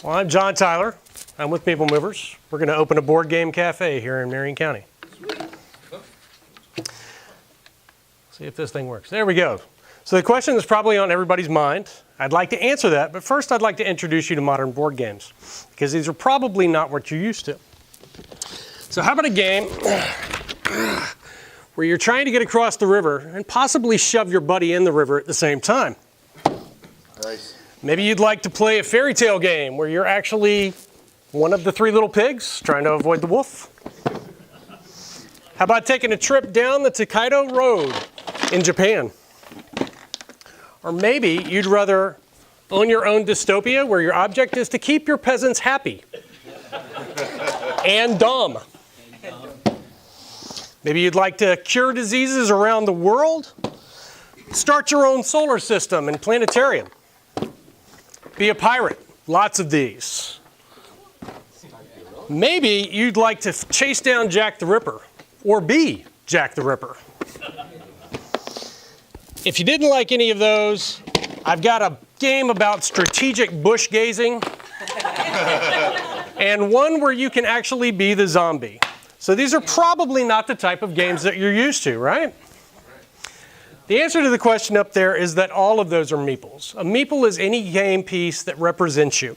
Well, I'm John Tyler. I'm with Meeple Movers. We're going to open a board game cafe here in Marion County. See if this thing works. There we go. So the question that's probably on everybody's mind, I'd like to answer that, but first I'd like to introduce you to modern board games, because these are probably not what you're used to. So how about a game where you're trying to get across the river and possibly shove your buddy in the river at the same time? Nice. Maybe you'd like to play a fairy tale game where you're actually one of the three little pigs trying to avoid the wolf. How about taking a trip down the Tokaido Road in Japan? Or maybe you'd rather own your own dystopia where your object is to keep your peasants happy and dumb. Maybe you'd like to cure diseases around the world, start your own solar system and planetarium. Be a pirate, lots of these. Maybe you'd like to chase down Jack the Ripper, or be Jack the Ripper. If you didn't like any of those, I've got a game about strategic bush gazing, and one where you can actually be the zombie. So these are probably not the type of games that you're used to, right? The answer to the question up there is that all of those are meeples. A meeple is any game piece that represents you.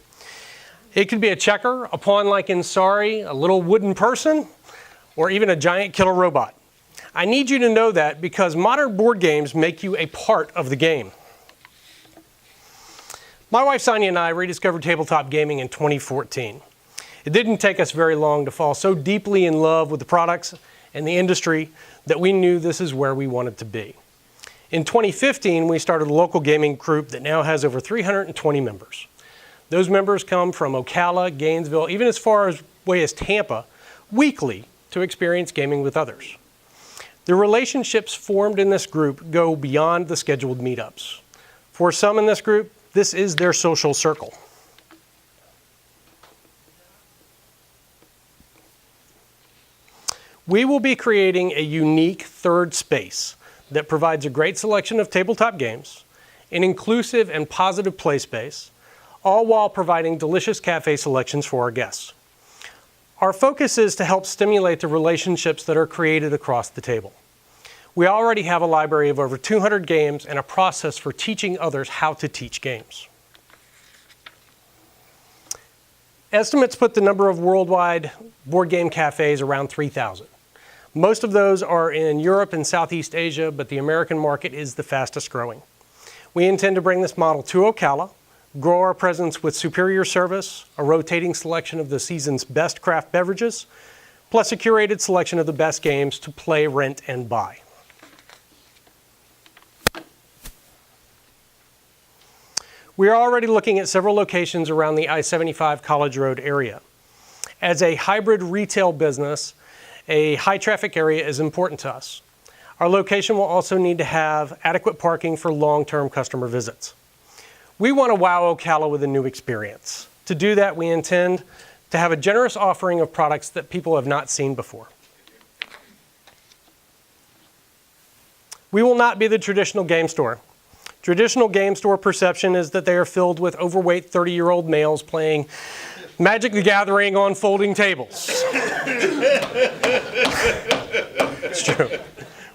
It could be a checker, a pawn like in Sorry, a little wooden person, or even a giant killer robot. I need you to know that because modern board games make you a part of the game. My wife Sonia and I rediscovered tabletop gaming in 2014. It didn't take us very long to fall so deeply in love with the products and the industry that we knew this is where we wanted to be. In 2015, we started a local gaming group that now has over 320 members. Those members come from Ocala, Gainesville, even as far away as Tampa, weekly to experience gaming with others. The relationships formed in this group go beyond the scheduled meetups. For some in this group, this is their social circle. We will be creating a unique third space that provides a great selection of tabletop games, an inclusive and positive play space, all while providing delicious cafe selections for our guests. Our focus is to help stimulate the relationships that are created across the table. We already have a library of over 200 games and a process for teaching others how to teach games. Estimates put the number of worldwide board game cafes around 3,000. Most of those are in Europe and Southeast Asia, but the American market is the fastest growing. We intend to bring this model to Ocala, grow our presence with superior service, a rotating selection of the season's best craft beverages, plus a curated selection of the best games to play, rent, and buy. We are already looking at several locations around the I-75 College Road area. As a hybrid retail business, a high traffic area is important to us. Our location will also need to have adequate parking for long-term customer visits. We want to wow Ocala with a new experience. To do that, we intend to have a generous offering of products that people have not seen before. We will not be the traditional game store. Traditional game store perception is that they are filled with overweight 30-year-old males playing Magic the Gathering on folding tables. It's true.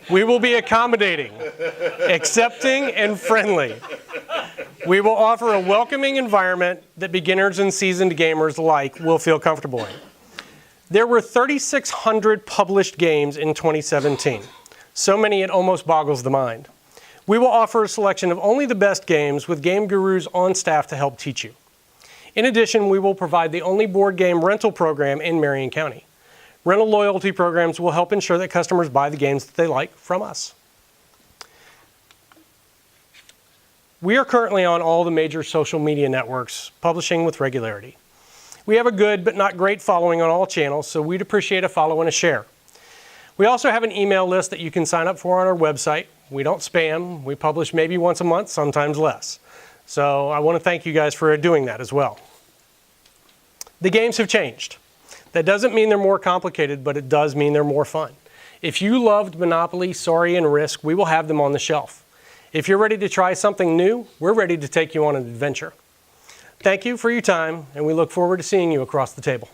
We will be accommodating, accepting, and friendly. We will offer a welcoming environment that beginners and seasoned gamers alike will feel comfortable in. There were 3,600 published games in 2017. So many it almost boggles the mind. We will offer a selection of only the best games with game gurus on staff to help teach you. In addition, we will provide the only board game rental program in Marion County. Rental loyalty programs will help ensure that customers buy the games that they like from us. We are currently on all the major social media networks, publishing with regularity. We have a good but not great following on all channels, so we'd appreciate a follow and a share. We also have an email list that you can sign up for on our website. We don't spam. We publish maybe once a month, sometimes less. So I want to thank you guys for doing that as well. The games have changed. That doesn't mean they're more complicated, but it does mean they're more fun. If you loved Monopoly, Sorry, and Risk, we will have them on the shelf. If you're ready to try something new, we're ready to take you on an adventure. Thank you for your time, and we look forward to seeing you across the table.